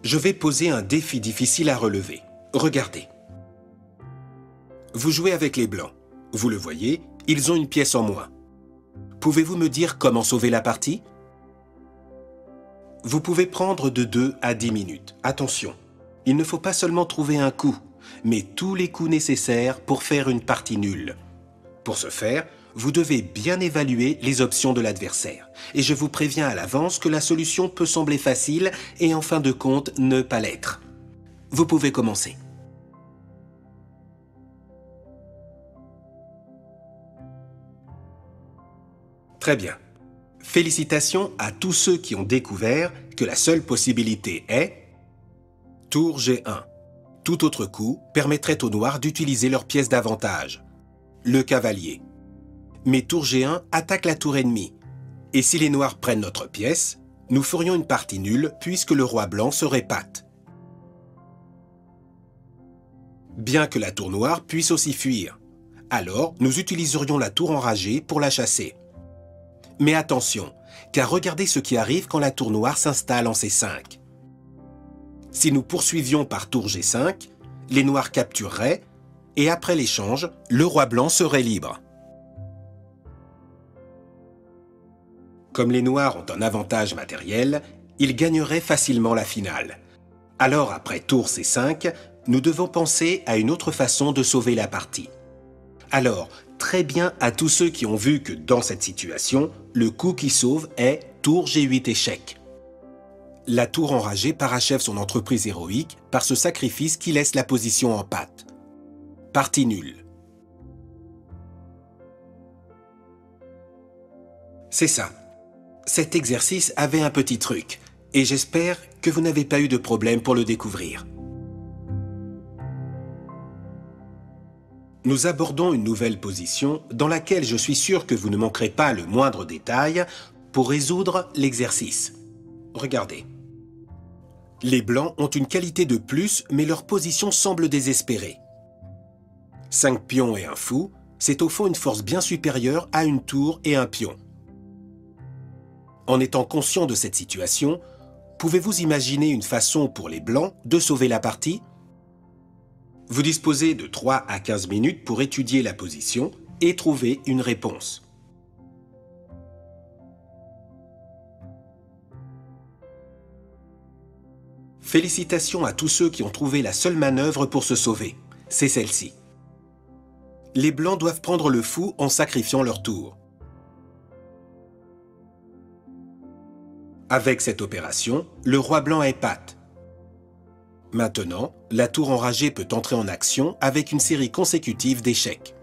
Je vais poser un défi difficile à relever. Regardez. Vous jouez avec les blancs. Vous le voyez, ils ont une pièce en moins. Pouvez-vous me dire comment sauver la partie? Vous pouvez prendre de 2 à 10 minutes. Attention, il ne faut pas seulement trouver un coup, mais tous les coups nécessaires pour faire une partie nulle. Pour ce faire, vous devez bien évaluer les options de l'adversaire. Et je vous préviens à l'avance que la solution peut sembler facile et en fin de compte ne pas l'être. Vous pouvez commencer. Très bien. Félicitations à tous ceux qui ont découvert que la seule possibilité est tour G1. Tout autre coup permettrait aux noirs d'utiliser leur pièce d'avantage, le cavalier. Mais tour G1 attaque la tour ennemie. Et si les noirs prennent notre pièce, nous ferions une partie nulle puisque le roi blanc serait patte. Bien que la tour noire puisse aussi fuir. Alors, nous utiliserions la tour enragée pour la chasser. Mais attention, car regardez ce qui arrive quand la tour noire s'installe en C5. Si nous poursuivions par tour G5, les noirs captureraient, et après l'échange, le roi blanc serait libre. Comme les noirs ont un avantage matériel, ils gagneraient facilement la finale. Alors après tour C5, nous devons penser à une autre façon de sauver la partie. Alors, très bien à tous ceux qui ont vu que dans cette situation, le coup qui sauve est tour G8 échec. La tour enragée parachève son entreprise héroïque par ce sacrifice qui laisse la position en patte. Partie nulle. C'est ça. Cet exercice avait un petit truc, et j'espère que vous n'avez pas eu de problème pour le découvrir. Nous abordons une nouvelle position dans laquelle je suis sûr que vous ne manquerez pas le moindre détail pour résoudre l'exercice. Regardez. Les blancs ont une qualité de plus, mais leur position semble désespérée. 5 pions et un fou, c'est au fond une force bien supérieure à une tour et un pion. En étant conscient de cette situation, pouvez-vous imaginer une façon pour les blancs de sauver la partie? Vous disposez de 3 à 15 minutes pour étudier la position et trouver une réponse. Félicitations à tous ceux qui ont trouvé la seule manœuvre pour se sauver. C'est celle-ci. Les blancs doivent prendre le fou en sacrifiant leur tour. Avec cette opération, le roi blanc est patte. Maintenant, la tour enragée peut entrer en action avec une série consécutive d'échecs.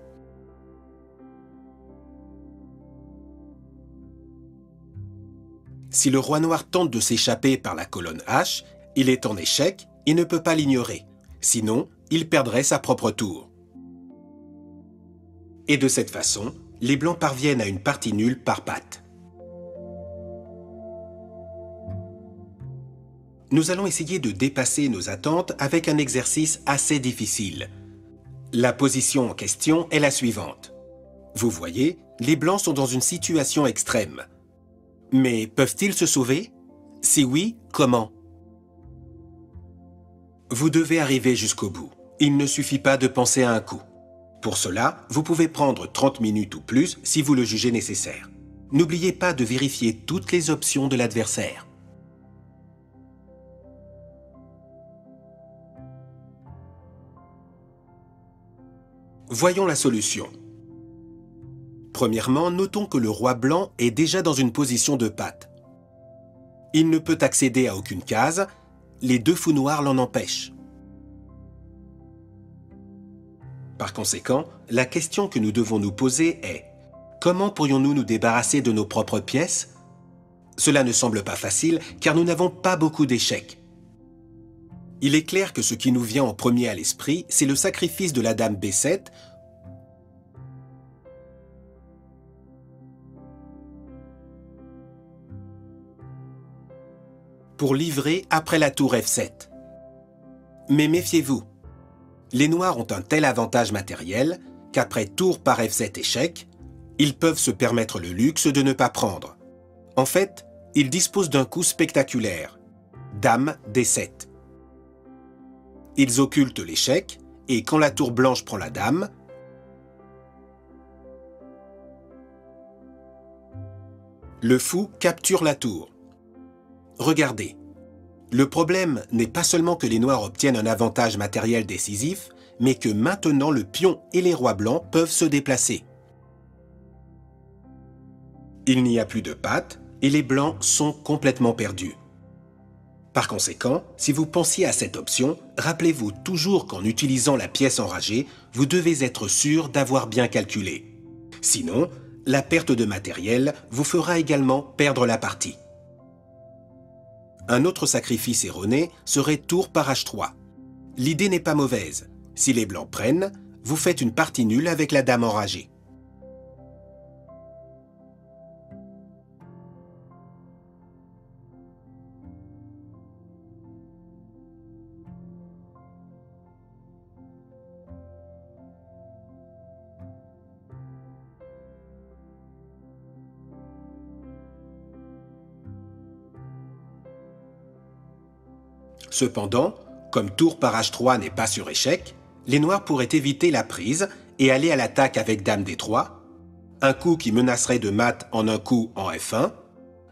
Si le roi noir tente de s'échapper par la colonne H, il est en échec et ne peut pas l'ignorer. Sinon, il perdrait sa propre tour. Et de cette façon, les blancs parviennent à une partie nulle par patte. Nous allons essayer de dépasser nos attentes avec un exercice assez difficile. La position en question est la suivante. Vous voyez, les blancs sont dans une situation extrême. Mais peuvent-ils se sauver? Si oui, comment? Vous devez arriver jusqu'au bout. Il ne suffit pas de penser à un coup. Pour cela, vous pouvez prendre 30 minutes ou plus si vous le jugez nécessaire. N'oubliez pas de vérifier toutes les options de l'adversaire. Voyons la solution. Premièrement, notons que le roi blanc est déjà dans une position de patte. Il ne peut accéder à aucune case, les 2 fous noirs l'en empêchent. Par conséquent, la question que nous devons nous poser est: comment pourrions-nous nous débarrasser de nos propres pièces? Cela ne semble pas facile car nous n'avons pas beaucoup d'échecs. Il est clair que ce qui nous vient en premier à l'esprit, c'est le sacrifice de la dame B7 pour livrer après la tour F7. Mais méfiez-vous, les noirs ont un tel avantage matériel qu'après tour par F7 échec, ils peuvent se permettre le luxe de ne pas prendre. En fait, ils disposent d'un coup spectaculaire, dame D7. Ils occultent l'échec, et quand la tour blanche prend la dame, le fou capture la tour. Regardez, le problème n'est pas seulement que les noirs obtiennent un avantage matériel décisif, mais que maintenant le pion et les rois blancs peuvent se déplacer. Il n'y a plus de pattes et les blancs sont complètement perdus. Par conséquent, si vous pensiez à cette option, rappelez-vous toujours qu'en utilisant la pièce enragée, vous devez être sûr d'avoir bien calculé. Sinon, la perte de matériel vous fera également perdre la partie. Un autre sacrifice erroné serait tour par H3. L'idée n'est pas mauvaise. Si les blancs prennent, vous faites une partie nulle avec la dame enragée. Cependant, comme tour par H3 n'est pas sur échec, les noirs pourraient éviter la prise et aller à l'attaque avec dame D3, un coup qui menacerait de mat en un coup en F1,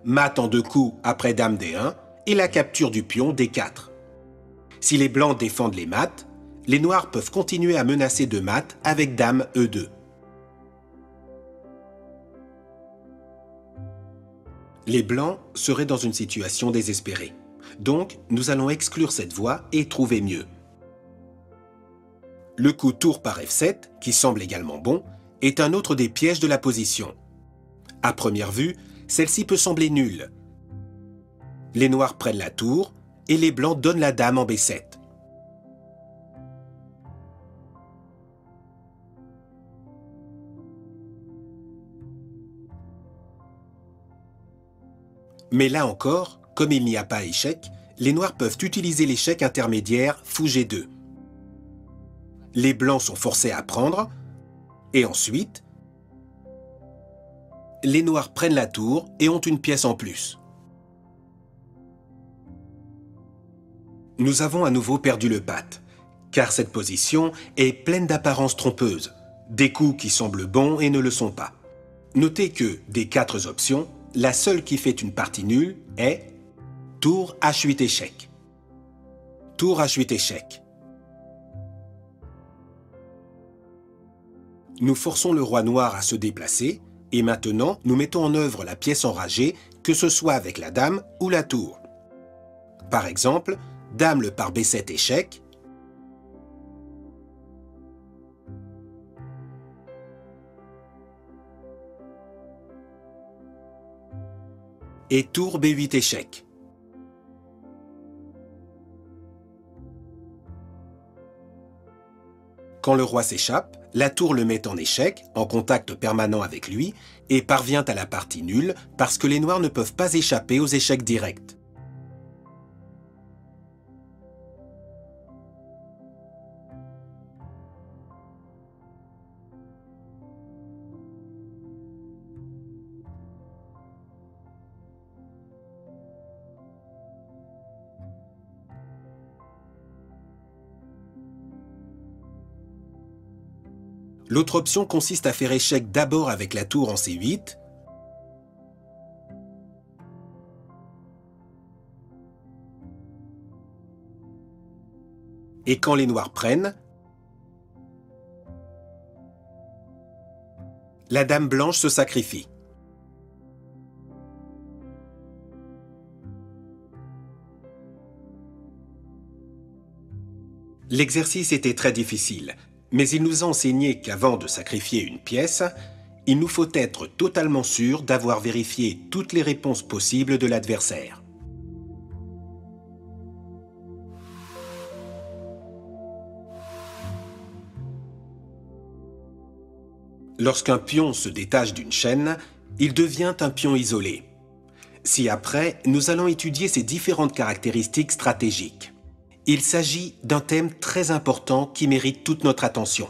mat en deux coups après dame D1 et la capture du pion D4. Si les blancs défendent les mats, les noirs peuvent continuer à menacer de mat avec dame E2. Les blancs seraient dans une situation désespérée. Donc, nous allons exclure cette voie et trouver mieux. Le coup tour par F7, qui semble également bon, est un autre des pièges de la position. À première vue, celle-ci peut sembler nulle. Les noirs prennent la tour et les blancs donnent la dame en B7. Mais là encore, comme il n'y a pas échec, les noirs peuvent utiliser l'échec intermédiaire fou G2. Les blancs sont forcés à prendre, et ensuite, les noirs prennent la tour et ont une pièce en plus. Nous avons à nouveau perdu le patt, car cette position est pleine d'apparences trompeuses, des coups qui semblent bons et ne le sont pas. Notez que, des 4 options, la seule qui fait une partie nulle est tour H8 échec. Tour H8 échec. Nous forçons le roi noir à se déplacer et maintenant nous mettons en œuvre la pièce enragée, que ce soit avec la dame ou la tour. Par exemple, dame le par B7 échec, et tour B8 échec. Quand le roi s'échappe, la tour le met en échec, en contact permanent avec lui, et parvient à la partie nulle parce que les noirs ne peuvent pas échapper aux échecs directs. L'autre option consiste à faire échec d'abord avec la tour en C8, et quand les noirs prennent, la dame blanche se sacrifie. L'exercice était très difficile, mais il nous a enseigné qu'avant de sacrifier une pièce, il nous faut être totalement sûr d'avoir vérifié toutes les réponses possibles de l'adversaire. Lorsqu'un pion se détache d'une chaîne, il devient un pion isolé. Ci-après, nous allons étudier ses différentes caractéristiques stratégiques. Il s'agit d'un thème très important qui mérite toute notre attention.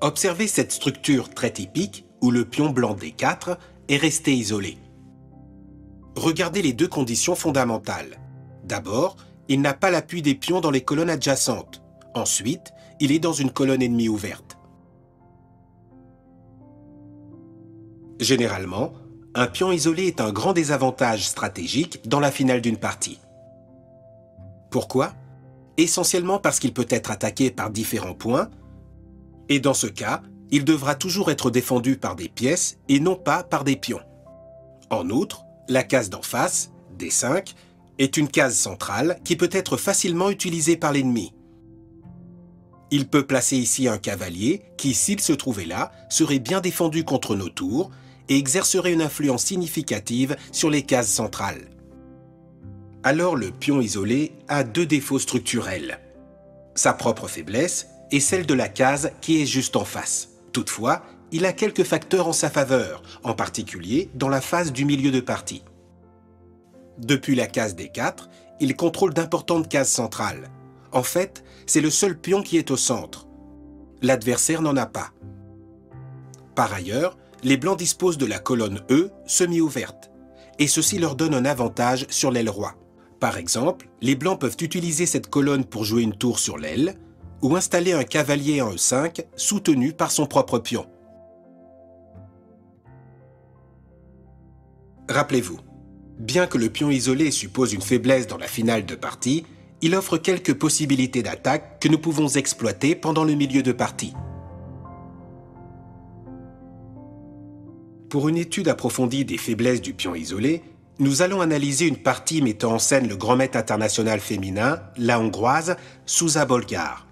Observez cette structure très typique où le pion blanc D4 est resté isolé. Regardez les deux conditions fondamentales. D'abord, il n'a pas l'appui des pions dans les colonnes adjacentes. Ensuite, il est dans une colonne ennemie ouverte. Généralement, un pion isolé est un grand désavantage stratégique dans la finale d'une partie. Pourquoi? Essentiellement parce qu'il peut être attaqué par différents points, et dans ce cas, il devra toujours être défendu par des pièces et non pas par des pions. En outre, la case d'en face, D5, est une case centrale qui peut être facilement utilisée par l'ennemi. Il peut placer ici un cavalier qui, s'il se trouvait là, serait bien défendu contre nos tours et exercerait une influence significative sur les cases centrales. Alors le pion isolé a deux défauts structurels. Sa propre faiblesse et celle de la case qui est juste en face. Toutefois, il a quelques facteurs en sa faveur, en particulier dans la phase du milieu de partie. Depuis la case D4, il contrôle d'importantes cases centrales. En fait, c'est le seul pion qui est au centre. L'adversaire n'en a pas. Par ailleurs, les blancs disposent de la colonne E semi-ouverte, et ceci leur donne un avantage sur l'aile roi. Par exemple, les blancs peuvent utiliser cette colonne pour jouer une tour sur l'aile, ou installer un cavalier en E5 soutenu par son propre pion. Rappelez-vous, bien que le pion isolé suppose une faiblesse dans la finale de partie, il offre quelques possibilités d'attaque que nous pouvons exploiter pendant le milieu de partie. Pour une étude approfondie des faiblesses du pion isolé, nous allons analyser une partie mettant en scène le grand maître international féminin, la Hongroise, Zsuzsa Bolgár.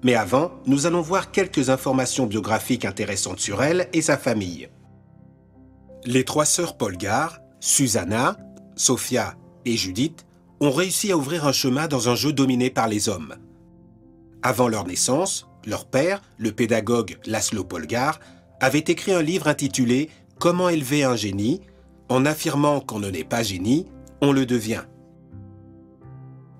Mais avant, nous allons voir quelques informations biographiques intéressantes sur elle et sa famille. Les trois sœurs Polgár, Zsuzsanna, Sofia et Judith, ont réussi à ouvrir un chemin dans un jeu dominé par les hommes. Avant leur naissance, leur père, le pédagogue László Polgár, avait écrit un livre intitulé « Comment élever un génie ?» en affirmant qu'on ne naît pas génie, on le devient.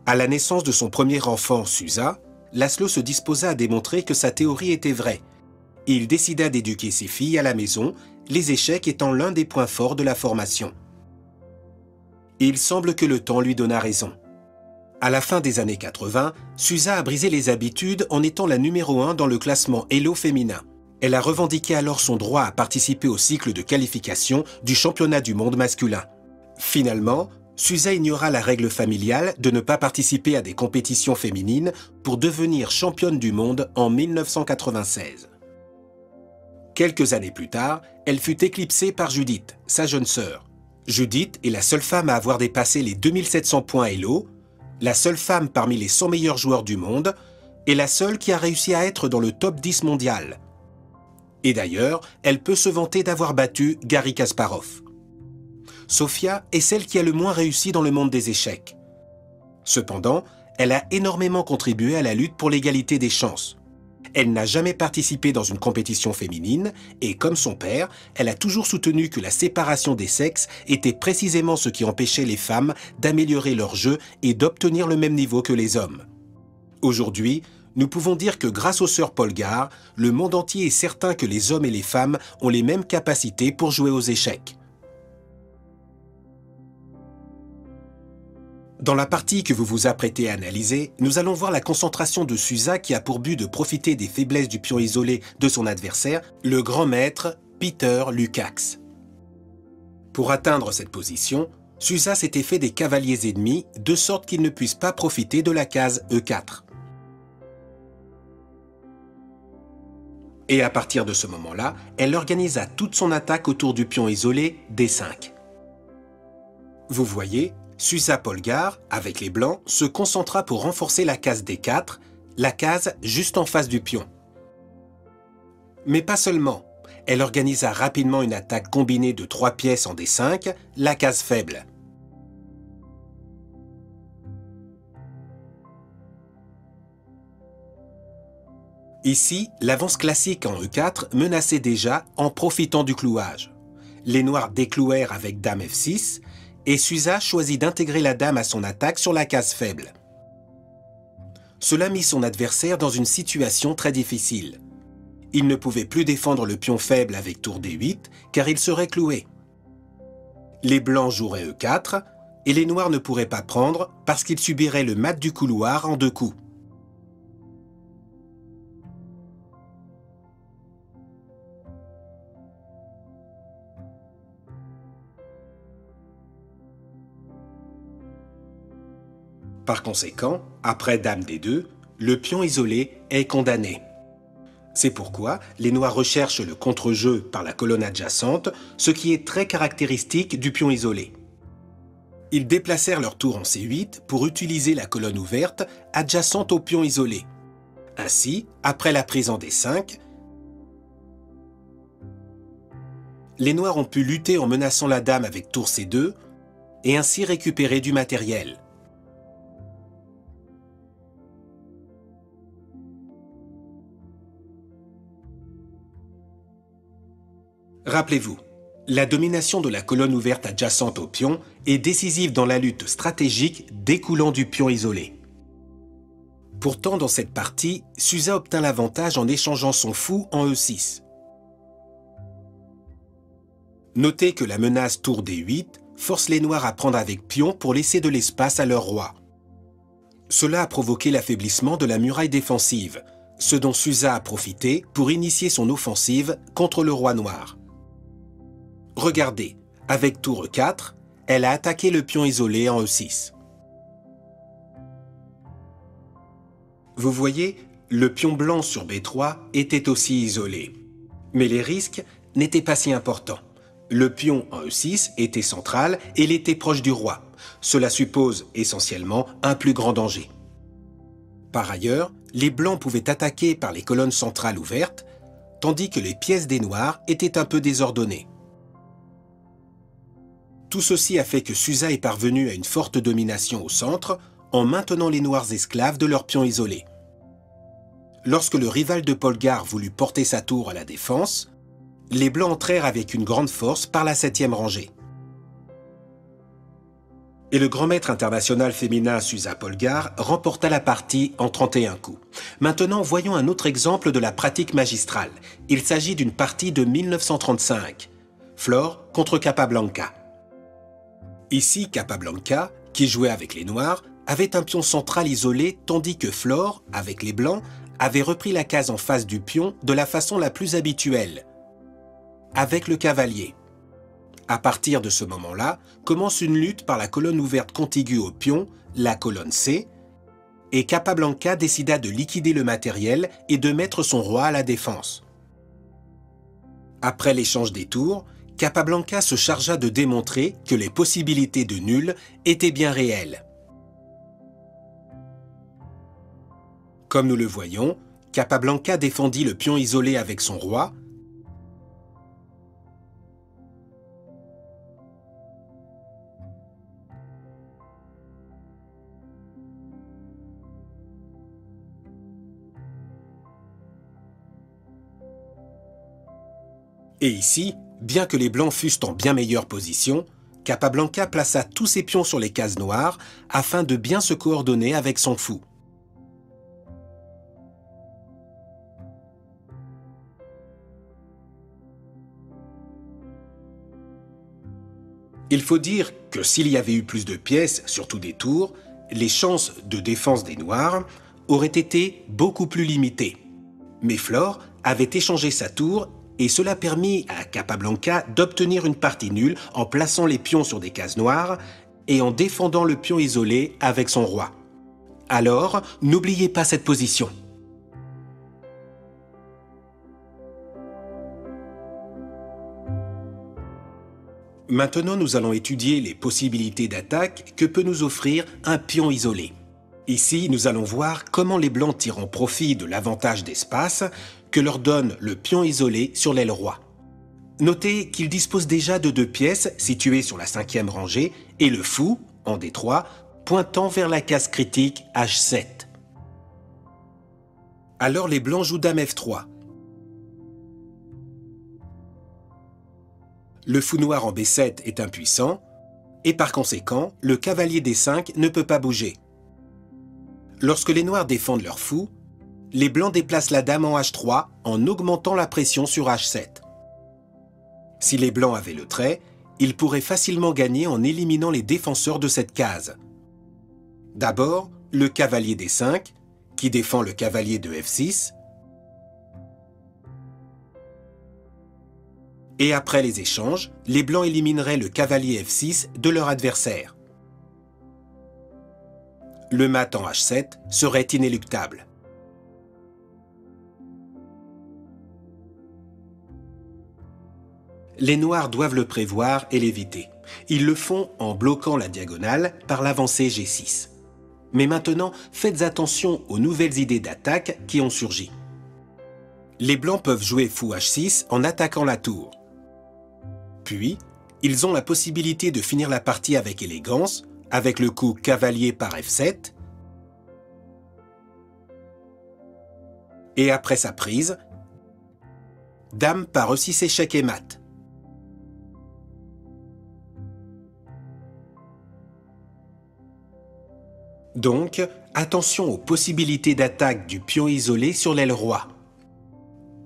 À la naissance de son premier enfant, Zsuzsa, László se disposa à démontrer que sa théorie était vraie. Il décida d'éduquer ses filles à la maison, les échecs étant l'un des points forts de la formation. Il semble que le temps lui donna raison. À la fin des années 80, Zsuzsa a brisé les habitudes en étant la numéro 1 dans le classement Elo féminin. Elle a revendiqué alors son droit à participer au cycle de qualification du championnat du monde masculin. Finalement, Zsuzsa ignora la règle familiale de ne pas participer à des compétitions féminines pour devenir championne du monde en 1996. Quelques années plus tard, elle fut éclipsée par Judith, sa jeune sœur. Judith est la seule femme à avoir dépassé les 2700 points Elo, la seule femme parmi les 100 meilleurs joueurs du monde et la seule qui a réussi à être dans le top 10 mondial. Et d'ailleurs, elle peut se vanter d'avoir battu Garry Kasparov. Sofia est celle qui a le moins réussi dans le monde des échecs. Cependant, elle a énormément contribué à la lutte pour l'égalité des chances. Elle n'a jamais participé dans une compétition féminine et, comme son père, elle a toujours soutenu que la séparation des sexes était précisément ce qui empêchait les femmes d'améliorer leur jeu et d'obtenir le même niveau que les hommes. Aujourd'hui, nous pouvons dire que grâce aux sœurs Polgár, le monde entier est certain que les hommes et les femmes ont les mêmes capacités pour jouer aux échecs. Dans la partie que vous vous apprêtez à analyser, nous allons voir la concentration de Zsuzsa qui a pour but de profiter des faiblesses du pion isolé de son adversaire, le grand maître Péter Lukács. Pour atteindre cette position, Zsuzsa s'était fait des cavaliers ennemis de sorte qu'ils ne puissent pas profiter de la case E4. Et à partir de ce moment-là, elle organisa toute son attaque autour du pion isolé D5. Vous voyez, Zsuzsa Polgár, avec les blancs, se concentra pour renforcer la case D4, la case juste en face du pion. Mais pas seulement. Elle organisa rapidement une attaque combinée de 3 pièces en D5, la case faible. Ici, l'avance classique en E4 menaçait déjà en profitant du clouage. Les noirs déclouèrent avec dame F6, et Zsuzsa choisit d'intégrer la dame à son attaque sur la case faible. Cela mit son adversaire dans une situation très difficile. Il ne pouvait plus défendre le pion faible avec tour D8 car il serait cloué. Les blancs joueraient E4 et les noirs ne pourraient pas prendre parce qu'ils subiraient le mat du couloir en 2 coups. Par conséquent, après dame D2, le pion isolé est condamné. C'est pourquoi les noirs recherchent le contre-jeu par la colonne adjacente, ce qui est très caractéristique du pion isolé. Ils déplacèrent leur tour en C8 pour utiliser la colonne ouverte adjacente au pion isolé. Ainsi, après la prise en D5, les noirs ont pu lutter en menaçant la dame avec tour C2 et ainsi récupérer du matériel. Rappelez-vous, la domination de la colonne ouverte adjacente au pion est décisive dans la lutte stratégique découlant du pion isolé. Pourtant, dans cette partie, Susa obtint l'avantage en échangeant son fou en E6. Notez que la menace tour D8 force les noirs à prendre avec pion pour laisser de l'espace à leur roi. Cela a provoqué l'affaiblissement de la muraille défensive, ce dont Susa a profité pour initier son offensive contre le roi noir. Regardez, avec tour E4, elle a attaqué le pion isolé en E6. Vous voyez, le pion blanc sur B3 était aussi isolé. Mais les risques n'étaient pas si importants. Le pion en E6 était central et il était proche du roi. Cela suppose essentiellement un plus grand danger. Par ailleurs, les blancs pouvaient attaquer par les colonnes centrales ouvertes, tandis que les pièces des noirs étaient un peu désordonnées. Tout ceci a fait que Susa est parvenu à une forte domination au centre en maintenant les noirs esclaves de leur pion isolé. Lorsque le rival de Polgar voulut porter sa tour à la défense, les blancs entrèrent avec une grande force par la 7e rangée. Et le grand maître international féminin Susa Polgar remporta la partie en 31 coups. Maintenant, voyons un autre exemple de la pratique magistrale. Il s'agit d'une partie de 1935, Flor contre Capablanca. Ici, Capablanca, qui jouait avec les noirs, avait un pion central isolé, tandis que Flor, avec les blancs, avait repris la case en face du pion de la façon la plus habituelle, avec le cavalier. À partir de ce moment-là, commence une lutte par la colonne ouverte contiguë au pion, la colonne C, et Capablanca décida de liquider le matériel et de mettre son roi à la défense. Après l'échange des tours, Capablanca se chargea de démontrer que les possibilités de nul étaient bien réelles. Comme nous le voyons, Capablanca défendit le pion isolé avec son roi, et ici, bien que les blancs fussent en bien meilleure position, Capablanca plaça tous ses pions sur les cases noires afin de bien se coordonner avec son fou. Il faut dire que s'il y avait eu plus de pièces, surtout des tours, les chances de défense des noirs auraient été beaucoup plus limitées. Mais Flor avait échangé sa tour et cela permit à Capablanca d'obtenir une partie nulle en plaçant les pions sur des cases noires et en défendant le pion isolé avec son roi. Alors, n'oubliez pas cette position. Maintenant, nous allons étudier les possibilités d'attaque que peut nous offrir un pion isolé. Ici, nous allons voir comment les blancs tireront profit de l'avantage d'espace que leur donne le pion isolé sur l'aile roi. Notez qu'il dispose déjà de 2 pièces situées sur la 5e rangée et le fou, en D3, pointant vers la case critique H7. Alors les blancs jouent dame F3. Le fou noir en B7 est impuissant et par conséquent, le cavalier D5 ne peut pas bouger. Lorsque les noirs défendent leur fou, les blancs déplacent la dame en H3 en augmentant la pression sur H7. Si les blancs avaient le trait, il pourrait facilement gagner en éliminant les défenseurs de cette case. D'abord, le cavalier D5, qui défend le cavalier de F6. Et après les échanges, les blancs élimineraient le cavalier F6 de leur adversaire. Le mat en H7 serait inéluctable. Les noirs doivent le prévoir et l'éviter. Ils le font en bloquant la diagonale par l'avancée G6. Mais maintenant, faites attention aux nouvelles idées d'attaque qui ont surgi. Les blancs peuvent jouer fou H6 en attaquant la tour. Puis, ils ont la possibilité de finir la partie avec élégance, avec le coup cavalier par F7. Et après sa prise, dame par E6 échec et mat. Donc, attention aux possibilités d'attaque du pion isolé sur l'aile roi.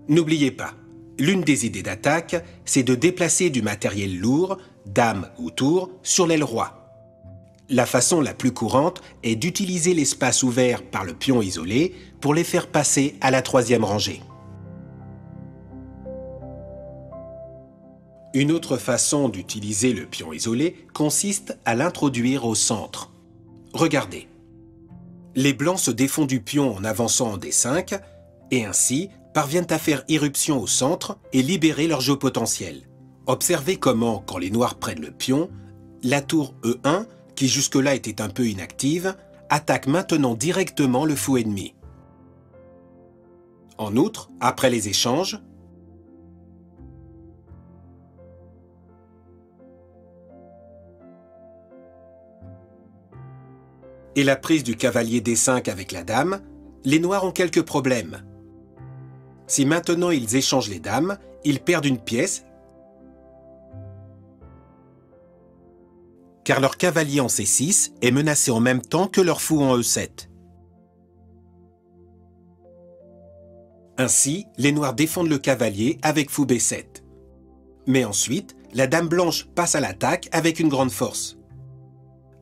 N'oubliez pas, l'une des idées d'attaque, c'est de déplacer du matériel lourd, dame ou tour, sur l'aile roi. La façon la plus courante est d'utiliser l'espace ouvert par le pion isolé pour les faire passer à la troisième rangée. Une autre façon d'utiliser le pion isolé consiste à l'introduire au centre. Regardez. Les blancs se défont du pion en avançant en D5 et ainsi parviennent à faire irruption au centre et libérer leur jeu potentiel. Observez comment, quand les noirs prennent le pion, la tour E1, qui jusque-là était un peu inactive, attaque maintenant directement le fou ennemi. En outre, après les échanges, et la prise du cavalier D5 avec la dame, les noirs ont quelques problèmes. Si maintenant ils échangent les dames, ils perdent une pièce car leur cavalier en C6 est menacé en même temps que leur fou en E7. Ainsi, les noirs défendent le cavalier avec fou B7. Mais ensuite, la dame blanche passe à l'attaque avec une grande force.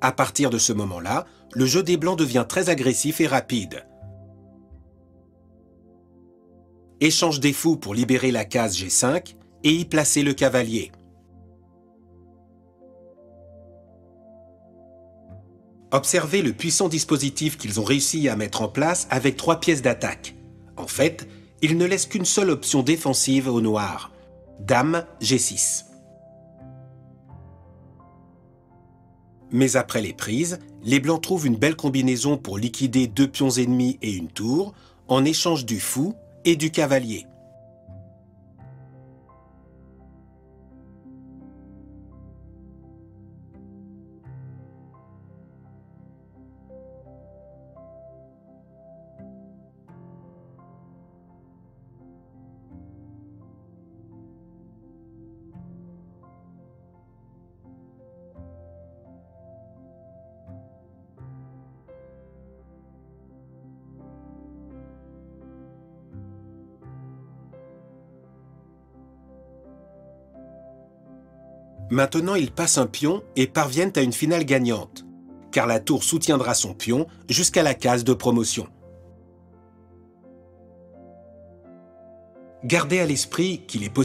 À partir de ce moment-là, le jeu des blancs devient très agressif et rapide. Échange des fous pour libérer la case G5 et y placer le cavalier. Observez le puissant dispositif qu'ils ont réussi à mettre en place avec 3 pièces d'attaque. En fait, ils ne laissent qu'une seule option défensive aux noirs. Dame G6. Mais après les prises, les blancs trouvent une belle combinaison pour liquider 2 pions ennemis et une tour, en échange du fou et du cavalier. Maintenant, ils passent un pion et parviennent à une finale gagnante, car la tour soutiendra son pion jusqu'à la case de promotion. Gardez à l'esprit qu'il est possible